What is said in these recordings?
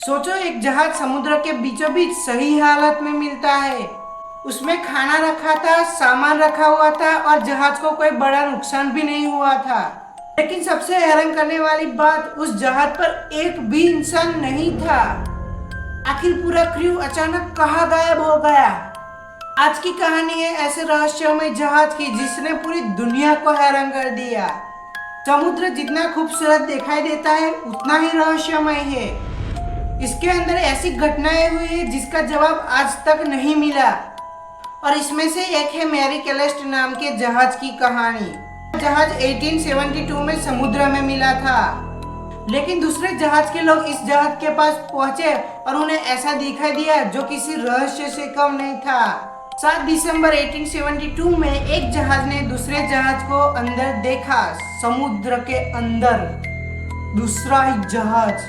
सोचो, एक जहाज समुद्र के बीचों बीच सही हालत में मिलता है। उसमें खाना रखा था, सामान रखा हुआ था और जहाज को कोई बड़ा नुकसान भी नहीं हुआ था। लेकिन सबसे हैरान करने वाली बात, उस जहाज पर एक भी इंसान नहीं था। आखिर पूरा क्रू अचानक कहाँ गायब हो गया? आज की कहानी है ऐसे रहस्यमय जहाज की जिसने पूरी दुनिया को हैरान कर दिया। समुद्र जितना खूबसूरत दिखाई देता है उतना ही रहस्यमय है। इसके अंदर ऐसी घटनाएं हुई है जिसका जवाब आज तक नहीं मिला। और इसमें से एक है मैरी कैलेस्ट नाम के जहाज की कहानी। जहाज 1872 में समुद्र में मिला था, लेकिन दूसरे जहाज के लोग इस जहाज के पास पहुंचे और उन्हें ऐसा दिखाई दिया जो किसी रहस्य से कम नहीं था। 7 दिसंबर 1872 में एक जहाज ने दूसरे जहाज को अंदर देखा। समुद्र के अंदर दूसरा ही जहाज।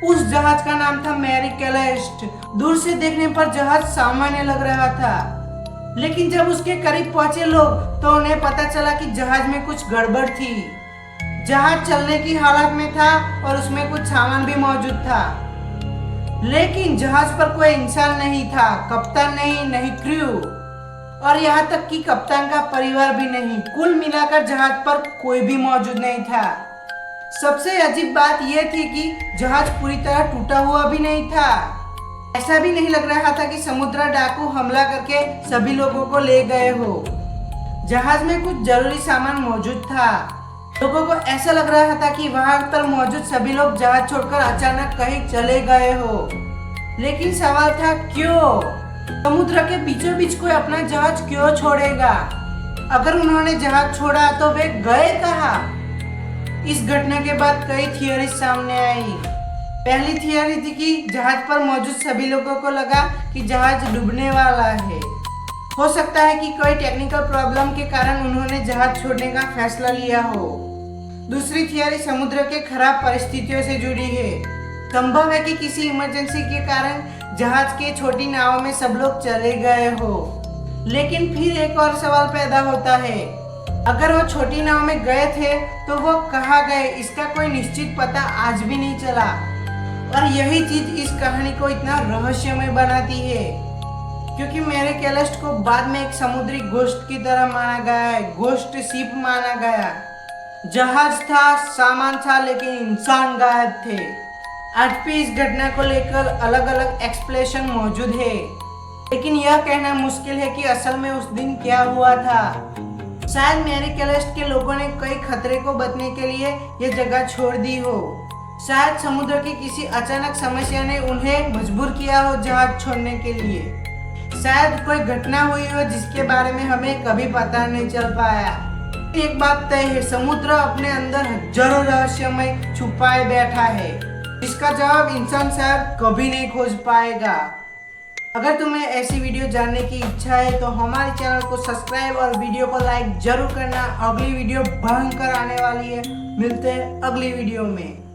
उस जहाज का नाम था मैरी कैलेस्ट। दूर से देखने पर जहाज सामान्य लग रहा था, लेकिन जब उसके करीब पहुंचे लोग तो उन्हें पता चला कि जहाज में कुछ गड़बड़ थी। जहाज चलने की हालत में था और उसमें कुछ सामान भी मौजूद था, लेकिन जहाज पर कोई इंसान नहीं था। कप्तान नहीं, नहीं क्रू, और यहाँ तक कि कप्तान का परिवार भी नहीं। कुल मिलाकर जहाज पर कोई भी मौजूद नहीं था। सबसे अजीब बात यह थी कि जहाज पूरी तरह टूटा हुआ भी नहीं था। ऐसा भी नहीं लग रहा था कि समुद्र डाकू हमला करके सभी लोगों को ले गए हो। जहाज में कुछ जरूरी सामान मौजूद था। लोगों को ऐसा लग रहा था कि वहां पर मौजूद सभी लोग जहाज छोड़कर अचानक कहीं चले गए हो। लेकिन सवाल था क्यों? समुद्र के बीचों बीच कोई अपना जहाज क्यों छोड़ेगा? अगर उन्होंने जहाज छोड़ा तो वे गए कहाँ? इस घटना के बाद कई थियोरी सामने आई। पहली थियोरी थी कि जहाज पर मौजूद सभी लोगों को लगा कि जहाज डूबने वाला है। हो सकता है कि कोई टेक्निकल प्रॉब्लम के कारण उन्होंने जहाज छोड़ने का फैसला लिया हो। दूसरी थियोरी समुद्र के खराब परिस्थितियों से जुड़ी है। संभव है कि किसी इमरजेंसी के कारण जहाज के छोटी नाव में सब लोग चले गए हो। लेकिन फिर एक और सवाल पैदा होता है, अगर वो छोटी नाव में गए थे तो वो कहाँ गए? इसका कोई निश्चित पता आज भी नहीं चला। और यही चीज इस कहानी को इतना रहस्यमय बनाती है, क्योंकि मैरी कैलेस्ट को बाद में एक समुद्री घोस्ट की तरह माना गया है। घोस्ट शिप माना गया। जहाज था, सामान था, लेकिन इंसान गायब थे। आज भी इस घटना को लेकर अलग अलग एक्सप्लेनेशन मौजूद है, लेकिन यह कहना मुश्किल है कि असल में उस दिन क्या हुआ था। शायद मैरी कैलेस्ट के लोगों ने कई खतरे को बचने के लिए यह जगह छोड़ दी हो। शायद समुद्र की किसी अचानक समस्या ने उन्हें मजबूर किया हो जहाज छोड़ने के लिए। शायद कोई घटना हुई हो जिसके बारे में हमें कभी पता नहीं चल पाया। एक बात तय है, समुद्र अपने अंदर हजारों रहस्यमय छुपाए बैठा है, इसका जवाब इंसान शायद कभी नहीं खोज पाएगा। अगर तुम्हें ऐसी वीडियो जानने की इच्छा है तो हमारे चैनल को सब्सक्राइब और वीडियो को लाइक जरूर करना। अगली वीडियो भयंकर आने वाली है। मिलते हैं अगली वीडियो में।